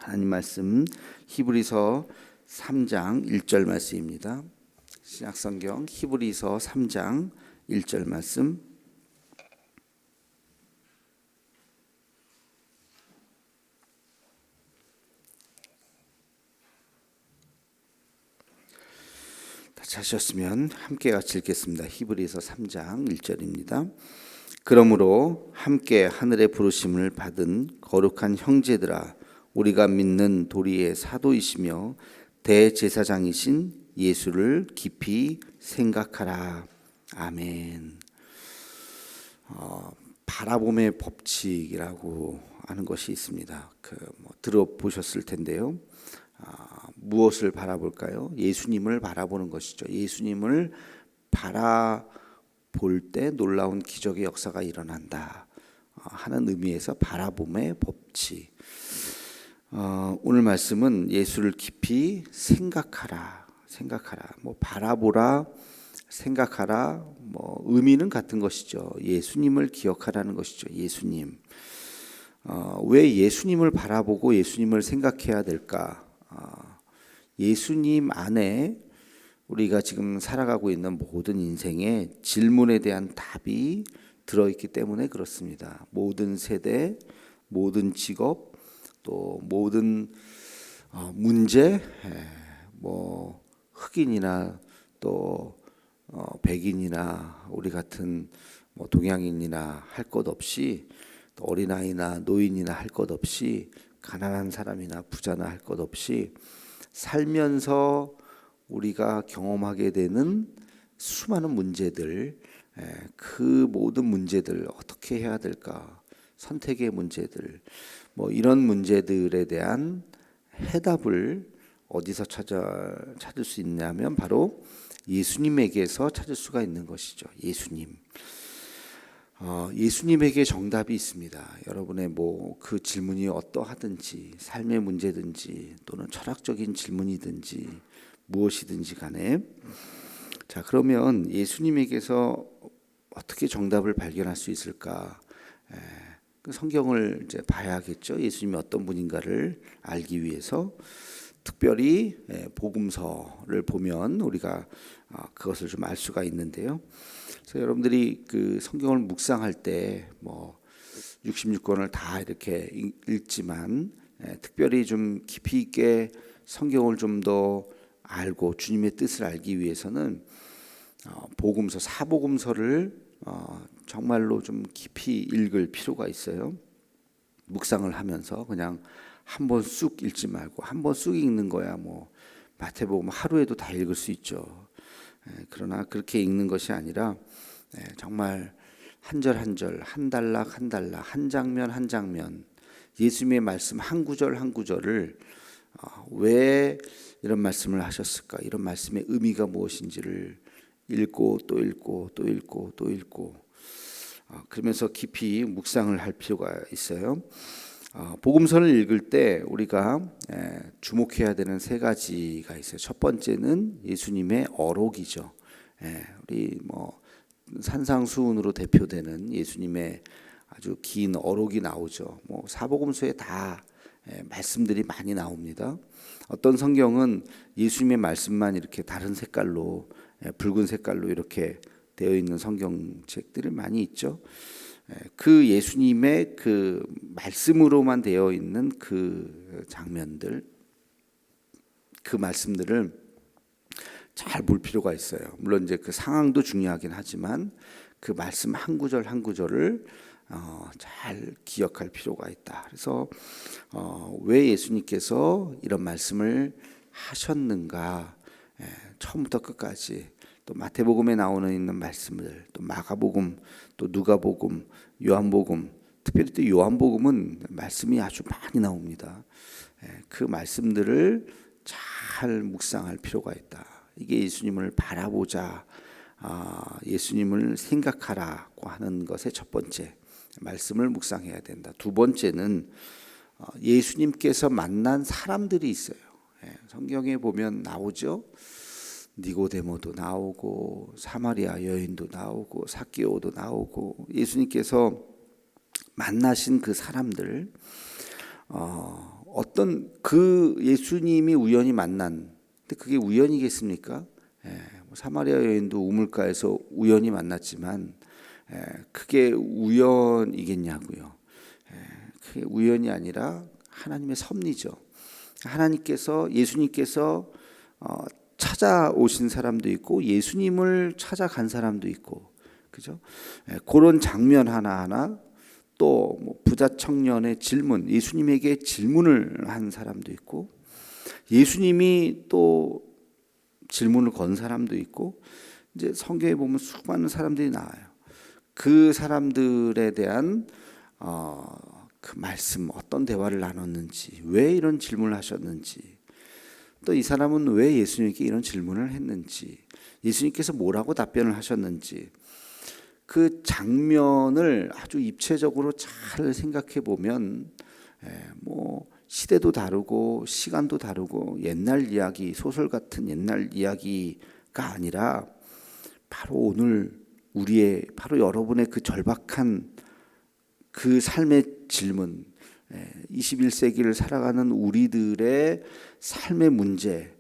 하나님 말씀 히브리서 3장 1절 말씀입니다. 신약성경 히브리서 3장 1절 말씀. 다 찾으셨으면 함께 같이 읽겠습니다. 히브리서 3장 1절입니다. 그러므로 함께 하늘의 부르심을 받은 거룩한 형제들아, 우리가 믿는 도리의 사도이시며 대제사장이신 예수를 깊이 생각하라. 아멘. 바라봄의 법칙이라고 하는 것이 있습니다. 들어보셨을 텐데요. 무엇을 바라볼까요? 예수님을 바라보는 것이죠. 예수님을 바라볼 때 놀라운 기적의 역사가 일어난다 하는 의미에서 바라봄의 법칙. 오늘 말씀은 예수를 깊이 생각하라. 바라보라, 생각하라. 의미는 같은 것이죠. 예수님을 기억하라는 것이죠. 예수님. 왜 예수님을 바라보고 예수님을 생각해야 될까? 예수님 안에 우리가 지금 살아가고 있는 모든 인생의 질문에 대한 답이 들어있기 때문에 그렇습니다. 모든 세대, 모든 직업, 또 모든 문제, 흑인이나 또 백인이나 우리 같은 동양인이나 할 것 없이, 또 어린아이나 노인이나 할 것 없이, 가난한 사람이나 부자나 할 것 없이 살면서 우리가 경험하게 되는 수많은 문제들, 그 모든 문제들 어떻게 해야 될까? 선택의 문제들, 이런 문제들에 대한 해답을 어디서 찾을 수 있냐면 바로 예수님에게서 찾을 수가 있는 것이죠. 예수님. 예수님에게 정답이 있습니다. 여러분의 그 질문이 어떠하든지, 삶의 문제든지 또는 철학적인 질문이든지 무엇이든지 간에, 자, 그러면 예수님에게서 어떻게 정답을 발견할 수 있을까? 그 성경을 이제 봐야겠죠. 예수님이 어떤 분인가를 알기 위해서. 특별히 복음서를 보면 우리가 그것을 좀 알 수가 있는데요. 그래서 여러분들이 그 성경을 묵상할 때 66권을 다 이렇게 읽지만 특별히 좀 깊이 있게 성경을 좀 더 알고 주님의 뜻을 알기 위해서는 복음서, 사복음서를 정말로 좀 깊이 읽을 필요가 있어요. 묵상을 하면서 그냥 한 번 쑥 읽지 말고, 한 번 쑥 읽는 거야 마태복음 하루에도 다 읽을 수 있죠. 그러나 그렇게 읽는 것이 아니라 정말 한 절 한 절, 한 단락 한 단락, 한 장면 한 장면, 예수님의 말씀 한 구절 한 구절을 왜 이런 말씀을 하셨을까, 이런 말씀의 의미가 무엇인지를 읽고 또 읽고 또 읽고 또 읽고, 그러면서 깊이 묵상을 할 필요가 있어요. 복음서를 읽을 때 우리가 주목해야 되는 세 가지가 있어요. 첫 번째는 예수님의 어록이죠. 우리 산상수훈으로 대표되는 예수님의 아주 긴 어록이 나오죠. 사복음서에 다 말씀들이 많이 나옵니다. 어떤 성경은 예수님의 말씀만 이렇게 다른 색깔로, 붉은 색깔로 이렇게 되어 있는 성경책들이 많이 있죠. 그 예수님의 그 말씀으로만 되어 있는 그 장면들, 그 말씀들을 잘 볼 필요가 있어요. 물론 이제 그 상황도 중요하긴 하지만 그 말씀 한 구절 한 구절을 잘 기억할 필요가 있다. 그래서 왜 예수님께서 이런 말씀을 하셨는가, 처음부터 끝까지, 또 마태복음에 나오는 있는 말씀들, 또 마가복음, 또 누가복음, 요한복음, 특별히 또 요한복음은 말씀이 아주 많이 나옵니다. 그 말씀들을 잘 묵상할 필요가 있다. 이게 예수님을 바라보자, 예수님을 생각하라고 하는 것의 첫 번째, 말씀을 묵상해야 된다. 두 번째는 예수님께서 만난 사람들이 있어요. 성경에 보면 나오죠. 니고데모도 나오고 사마리아 여인도 나오고 삭개오도 나오고, 예수님께서 만나신 그 사람들, 어떤 그 예수님이 우연히 만난, 근데 그게 우연이겠습니까? 사마리아 여인도 우물가에서 우연히 만났지만 그게 우연이겠냐고요. 그게 우연이 아니라 하나님의 섭리죠. 하나님께서 예수님께서 찾아오신 사람도 있고 예수님을 찾아간 사람도 있고, 그죠? 그런 장면 하나하나, 또 부자 청년의 질문, 예수님에게 질문을 한 사람도 있고, 예수님이 또 질문을 건 사람도 있고, 이제 성경에 보면 수많은 사람들이 나와요. 그 사람들에 대한 그 말씀, 어떤 대화를 나눴는지, 왜 이런 질문을 하셨는지, 또 이 사람은 왜 예수님께 이런 질문을 했는지, 예수님께서 뭐라고 답변을 하셨는지, 그 장면을 아주 입체적으로 잘 생각해 보면 시대도 다르고 시간도 다르고 옛날 이야기, 소설 같은 옛날 이야기가 아니라 바로 오늘 우리의, 바로 여러분의 그 절박한 그 삶의 질문, 21세기를 살아가는 우리들의 삶의 문제,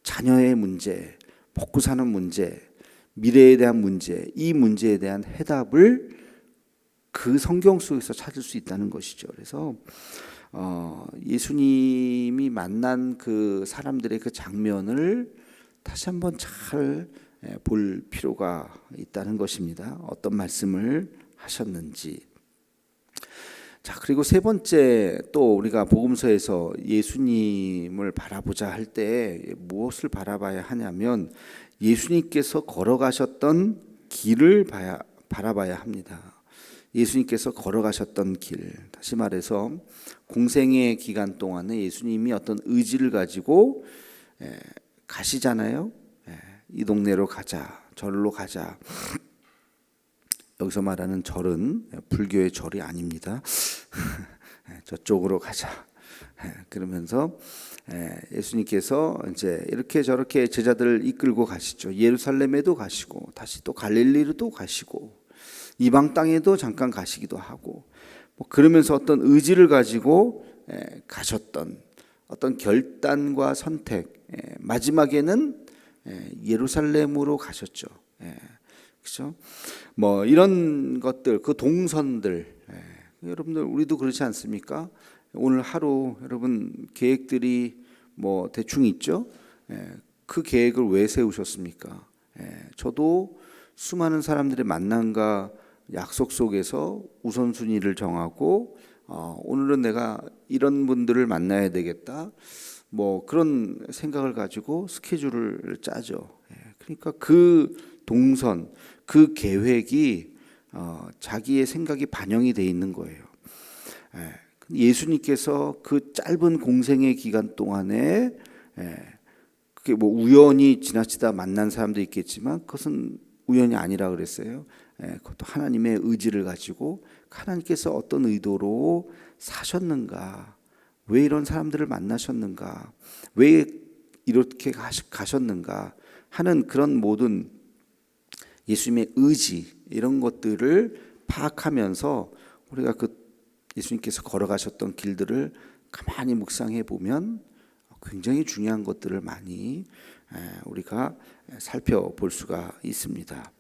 자녀의 문제, 먹고 사는 문제, 미래에 대한 문제, 이 문제에 대한 해답을 그 성경 속에서 찾을 수 있다는 것이죠. 그래서 예수님이 만난 그 사람들의 그 장면을 다시 한번 잘 볼 필요가 있다는 것입니다. 어떤 말씀을 하셨는지. 자, 그리고 세 번째, 또 우리가 복음서에서 예수님을 바라보자 할 때 무엇을 바라봐야 하냐면 예수님께서 걸어가셨던 길을 바라봐야 합니다. 예수님께서 걸어가셨던 길, 다시 말해서 공생의 기간 동안에 예수님이 어떤 의지를 가지고 가시잖아요. 이 동네로 가자, 절로 가자. 여기서 말하는 절은 불교의 절이 아닙니다. 저쪽으로 가자. 그러면서 예수님께서 이제 이렇게 저렇게 제자들을 이끌고 가시죠. 예루살렘에도 가시고, 다시 또 갈릴리로도 가시고, 이방 땅에도 잠깐 가시기도 하고, 그러면서 어떤 의지를 가지고 가셨던 어떤 결단과 선택, 마지막에는 예루살렘으로 가셨죠. 그렇죠? 이런 것들, 그 동선들, 여러분들 우리도 그렇지 않습니까? 오늘 하루 여러분 계획들이 대충 있죠? 그 계획을 왜 세우셨습니까? 저도 수많은 사람들의 만남과 약속 속에서 우선순위를 정하고, 오늘은 내가 이런 분들을 만나야 되겠다, 그런 생각을 가지고 스케줄을 짜죠. 그러니까 그 동선, 그 계획이 자기의 생각이 반영이 돼 있는 거예요. 예수님께서 그 짧은 공생의 기간 동안에 그게 우연히 지나치다 만난 사람도 있겠지만 그것은 우연이 아니라 그랬어요. 그것도 하나님의 의지를 가지고 하나님께서 어떤 의도로 사셨는가, 왜 이런 사람들을 만나셨는가, 왜 이렇게 가셨는가 하는 그런 모든 예수님의 의지, 이런 것들을 파악하면서 우리가 그 예수님께서 걸어가셨던 길들을 가만히 묵상해 보면 굉장히 중요한 것들을 많이 우리가 살펴볼 수가 있습니다.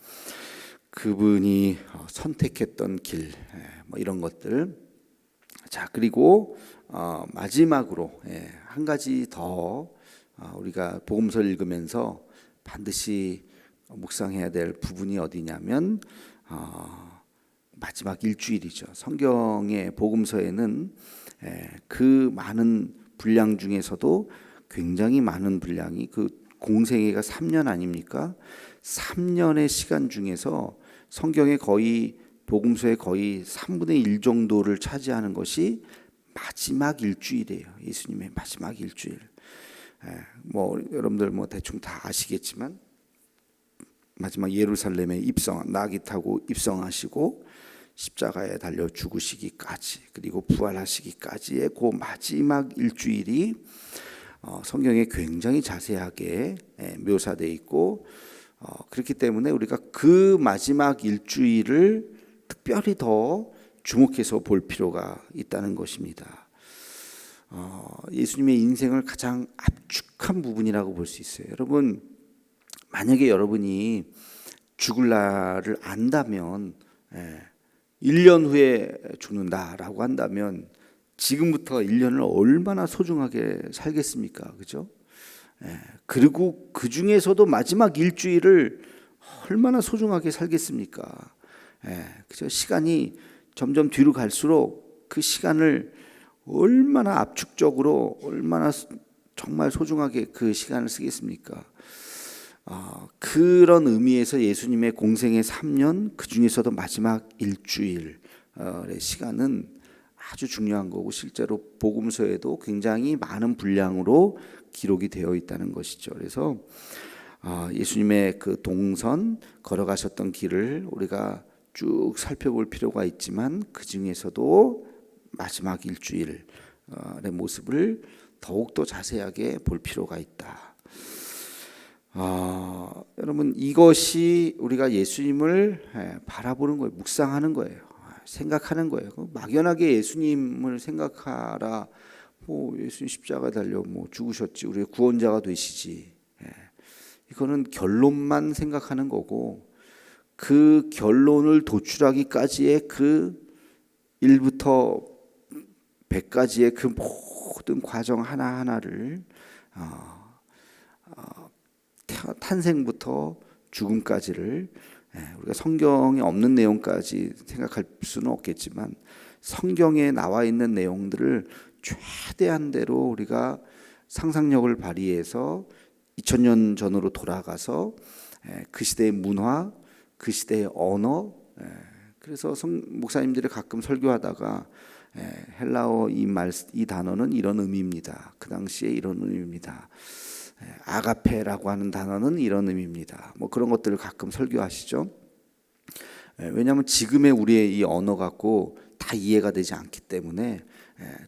그분이 선택했던 길, 이런 것들. 자, 그리고 마지막으로 한 가지 더 우리가 복음서를 읽으면서 반드시 묵상해야 될 부분이 어디냐면 마지막 일주일이죠. 성경의 복음서에는 그 많은 분량 중에서도 굉장히 많은 분량이, 그 공생애가 3년 아닙니까? 3년의 시간 중에서 성경의 거의, 복음서의 거의 3분의 1 정도를 차지하는 것이 마지막 일주일이에요. 예수님의 마지막 일주일. 여러분들 대충 다 아시겠지만 마지막 예루살렘에 낙이 타고 입성하시고 십자가에 달려 죽으시기까지, 그리고 부활하시기까지의 그 마지막 일주일이 성경에 굉장히 자세하게 묘사되어 있고, 그렇기 때문에 우리가 그 마지막 일주일을 특별히 더 주목해서 볼 필요가 있다는 것입니다. 예수님의 인생을 가장 압축한 부분이라고 볼 수 있어요. 여러분, 만약에 여러분이 죽을 날을 안다면, 1년 후에 죽는다라고 한다면 지금부터 1년을 얼마나 소중하게 살겠습니까? 그죠? 그리고 그 중에서도 마지막 일주일을 얼마나 소중하게 살겠습니까? 그죠? 시간이 점점 뒤로 갈수록 그 시간을 얼마나 압축적으로, 얼마나 정말 소중하게 그 시간을 쓰겠습니까? 그런 의미에서 예수님의 공생의 3년, 그 중에서도 마지막 일주일의 시간은 아주 중요한 거고, 실제로 복음서에도 굉장히 많은 분량으로 기록이 되어 있다는 것이죠. 그래서 예수님의 그 동선, 걸어가셨던 길을 우리가 쭉 살펴볼 필요가 있지만, 그 중에서도 마지막 일주일의 모습을 더욱더 자세하게 볼 필요가 있다. 여러분, 이것이 우리가 예수님을 바라보는 거예요. 묵상하는 거예요. 생각하는 거예요. 막연하게 예수님을 생각하라. 예수님 십자가 달려 죽으셨지, 우리의 구원자가 되시지. 이거는 결론만 생각하는 거고, 그 결론을 도출하기까지의 그 1부터 100까지의 그 모든 과정 하나하나를 탄생부터 죽음까지를, 우리가 성경에 없는 내용까지 생각할 수는 없겠지만 성경에 나와 있는 내용들을 최대한대로 우리가 상상력을 발휘해서 2000년 전으로 돌아가서 그 시대의 문화, 그 시대의 언어, 그래서 목사님들이 가끔 설교하다가 헬라어 이 단어는 이런 의미입니다. 그 당시에 이런 의미입니다. 아가페라고 하는 단어는 이런 의미입니다. 그런 것들을 가끔 설교하시죠. 왜냐하면 지금의 우리의 이 언어 갖고 다 이해가 되지 않기 때문에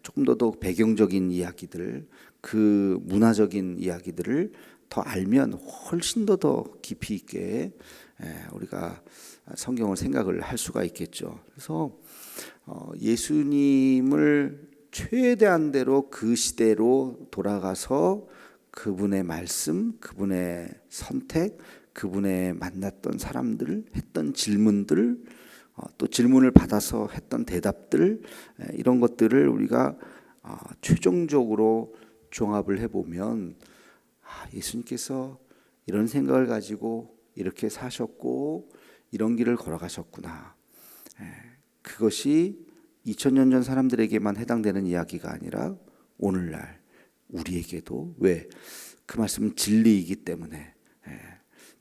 조금 더 배경적인 이야기들, 그 문화적인 이야기들을 더 알면 훨씬 더 깊이 있게 우리가 성경을 생각을 할 수가 있겠죠. 그래서 예수님을 최대한대로 그 시대로 돌아가서 그분의 말씀, 그분의 선택, 그분의 만났던 사람들, 했던 질문들, 또 질문을 받아서 했던 대답들, 이런 것들을 우리가 최종적으로 종합을 해보면 예수님께서 이런 생각을 가지고 이렇게 사셨고 이런 길을 걸어가셨구나. 그것이 2000년 전 사람들에게만 해당되는 이야기가 아니라 오늘날 우리에게도, 왜? 그 말씀은 진리이기 때문에,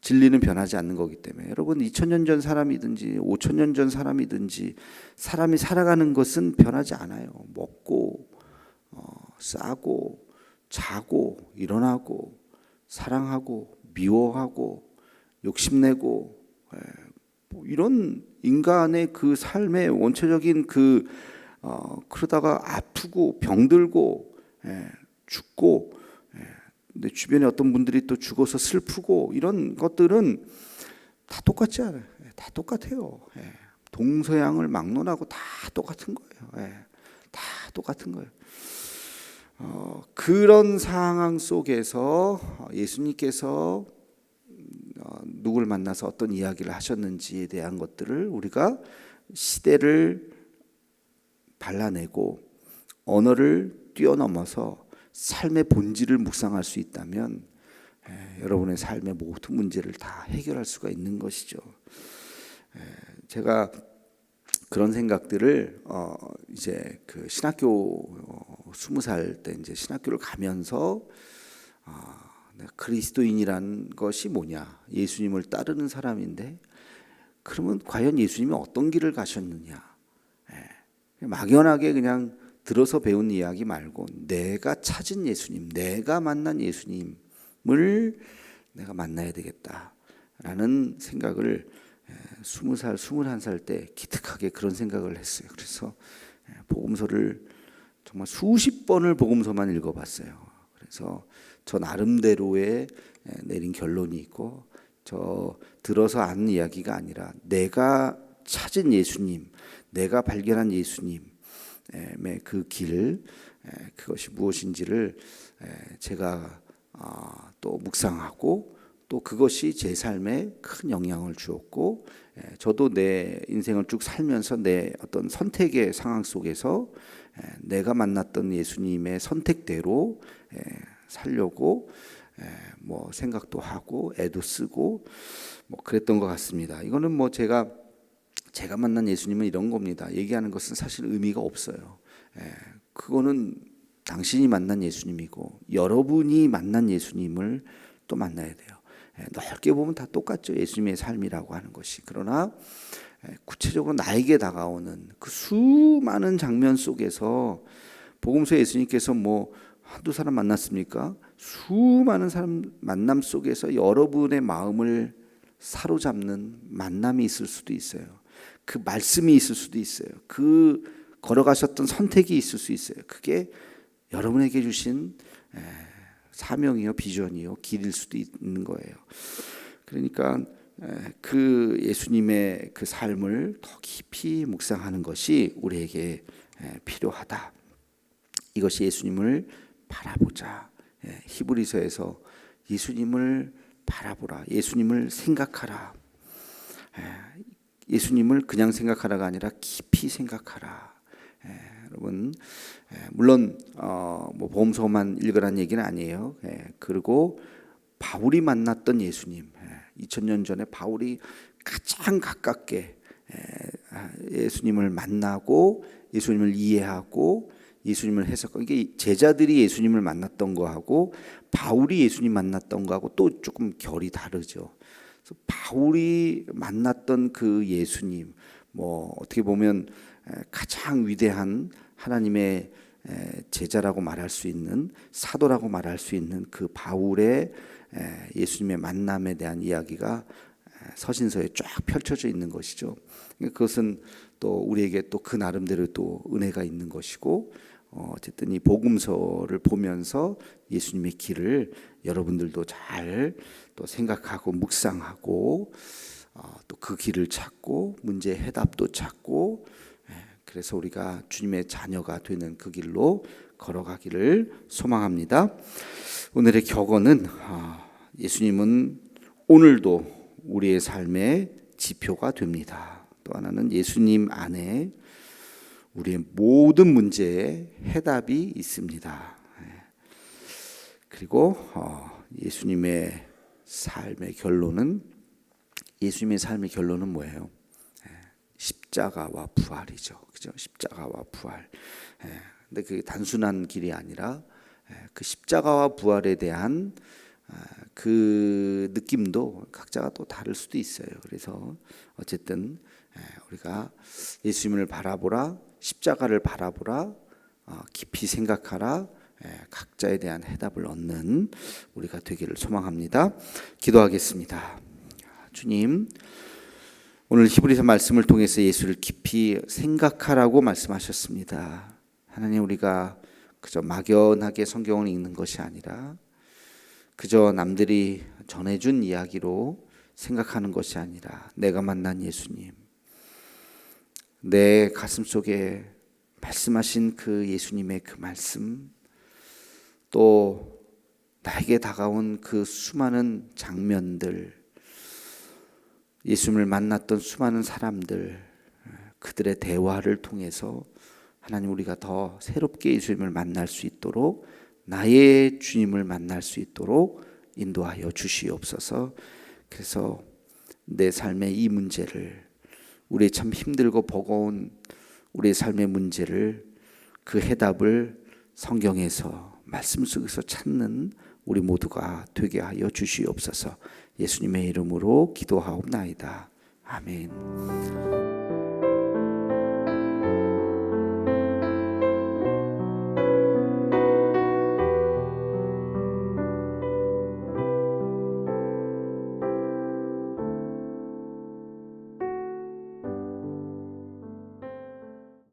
진리는 변하지 않는 거기 때문에. 여러분, 2000년 전 사람이든지 5000년 전 사람이든지 사람이 살아가는 것은 변하지 않아요. 먹고 싸고 자고 일어나고 사랑하고 미워하고 욕심내고, 이런 인간의 그 삶의 원초적인 그러다가 아프고 병들고 죽고, 내 주변에 어떤 분들이 또 죽어서 슬프고, 이런 것들은 다 똑같지 않아요. 다 똑같아요. 동서양을 막론하고 다 똑같은 거예요. 다 똑같은 거예요. 그런 상황 속에서 예수님께서 누구를 만나서 어떤 이야기를 하셨는지에 대한 것들을 우리가 시대를 발라내고 언어를 뛰어넘어서 삶의 본질을 묵상할 수 있다면 여러분의 삶의 모든 문제를 다 해결할 수가 있는 것이죠. 제가 그런 생각들을 이제 그 신학교 20살 때 이제 신학교를 가면서 그리스도인이란 것이 뭐냐, 예수님을 따르는 사람인데 그러면 과연 예수님이 어떤 길을 가셨느냐, 막연하게 그냥 들어서 배운 이야기 말고 내가 찾은 예수님, 내가 만난 예수님을 내가 만나야 되겠다라는 생각을 20살, 21살 때 기특하게 그런 생각을 했어요. 그래서 복음서를 정말 수십 번을 복음서만 읽어봤어요. 그래서 저 나름대로의 내린 결론이 있고, 저 들어서 아는 이야기가 아니라 내가 찾은 예수님, 내가 발견한 예수님, 그 길, 그것이 무엇인지를 제가 또 묵상하고 또 그것이 제 삶에 큰 영향을 주었고, 저도 내 인생을 쭉 살면서 내 어떤 선택의 상황 속에서 내가 만났던 예수님의 선택대로 살려고 뭐 생각도 하고 애도 쓰고 뭐 그랬던 것 같습니다. 이거는 뭐 제가 만난 예수님은 이런 겁니다. 얘기하는 것은 사실 의미가 없어요. 그거는 당신이 만난 예수님이고 여러분이 만난 예수님을 또 만나야 돼요. 넓게 보면 다 똑같죠. 예수님의 삶이라고 하는 것이. 그러나 구체적으로 나에게 다가오는 그 수많은 장면 속에서 복음서 예수님께서 뭐 한두 사람 만났습니까? 수많은 사람 만남 속에서 여러분의 마음을 사로잡는 만남이 있을 수도 있어요. 그 말씀이 있을 수도 있어요. 그 걸어가셨던 선택이 있을 수 있어요. 그게 여러분에게 주신 사명이요, 비전이요, 길일 수도 있는 거예요. 그러니까 그 예수님의 그 삶을 더 깊이 묵상하는 것이 우리에게 필요하다. 이것이 예수님을 바라보자. 히브리서에서 예수님을 바라보라. 예수님을 생각하라. 예수님을 그냥 생각하라가 아니라 깊이 생각하라. 여러분, 물론 뭐 복음서만 읽으라는 얘기는 아니에요. 그리고 바울이 만났던 예수님, 2000년 전에 바울이 가장 가깝게 예수님을 만나고 예수님을 이해하고 예수님을 해석하고, 이게 제자들이 예수님을 만났던 거하고 바울이 예수님 만났던 거하고 또 조금 결이 다르죠. 그래서 바울이 만났던 그 예수님, 뭐 어떻게 보면 가장 위대한 하나님의 제자라고 말할 수 있는, 사도라고 말할 수 있는 그 바울의 예수님의 만남에 대한 이야기가 서신서에 쫙 펼쳐져 있는 것이죠. 그것은 또 우리에게 또 그 나름대로 또 은혜가 있는 것이고, 어쨌든 이 복음서를 보면서 예수님의 길을 여러분들도 잘 또 생각하고 묵상하고 또 그 길을 찾고 문제 해답도 찾고, 그래서 우리가 주님의 자녀가 되는 그 길로 걸어가기를 소망합니다. 오늘의 격언은 예수님은 오늘도 우리의 삶의 지표가 됩니다. 또 하나는 예수님 안에 우리의 모든 문제에 해답이 있습니다. 그리고 예수님의 삶의 결론은 뭐예요? 십자가와 부활이죠. 그죠? 십자가와 부활. 근데 그게 단순한 길이 아니라 그 십자가와 부활에 대한 그 느낌도 각자가 또 다를 수도 있어요. 그래서 어쨌든 우리가 예수님을 바라보라, 십자가를 바라보라, 깊이 생각하라, 각자에 대한 해답을 얻는 우리가 되기를 소망합니다. 기도하겠습니다. 주님, 오늘 히브리서 말씀을 통해서 예수를 깊이 생각하라고 말씀하셨습니다. 하나님, 우리가 그저 막연하게 성경을 읽는 것이 아니라 그저 남들이 전해준 이야기로 생각하는 것이 아니라 내가 만난 예수님, 내 가슴 속에 말씀하신 그 예수님의 그 말씀, 또 나에게 다가온 그 수많은 장면들, 예수님을 만났던 수많은 사람들, 그들의 대화를 통해서 하나님, 우리가 더 새롭게 예수님을 만날 수 있도록, 나의 주님을 만날 수 있도록 인도하여 주시옵소서. 그래서 내 삶의 이 문제를, 우리의 참 힘들고 버거운 우리의 삶의 문제를, 그 해답을 성경에서 말씀 속에서 찾는 우리 모두가 되게 하여 주시옵소서. 예수님의 이름으로 기도하옵나이다. 아멘.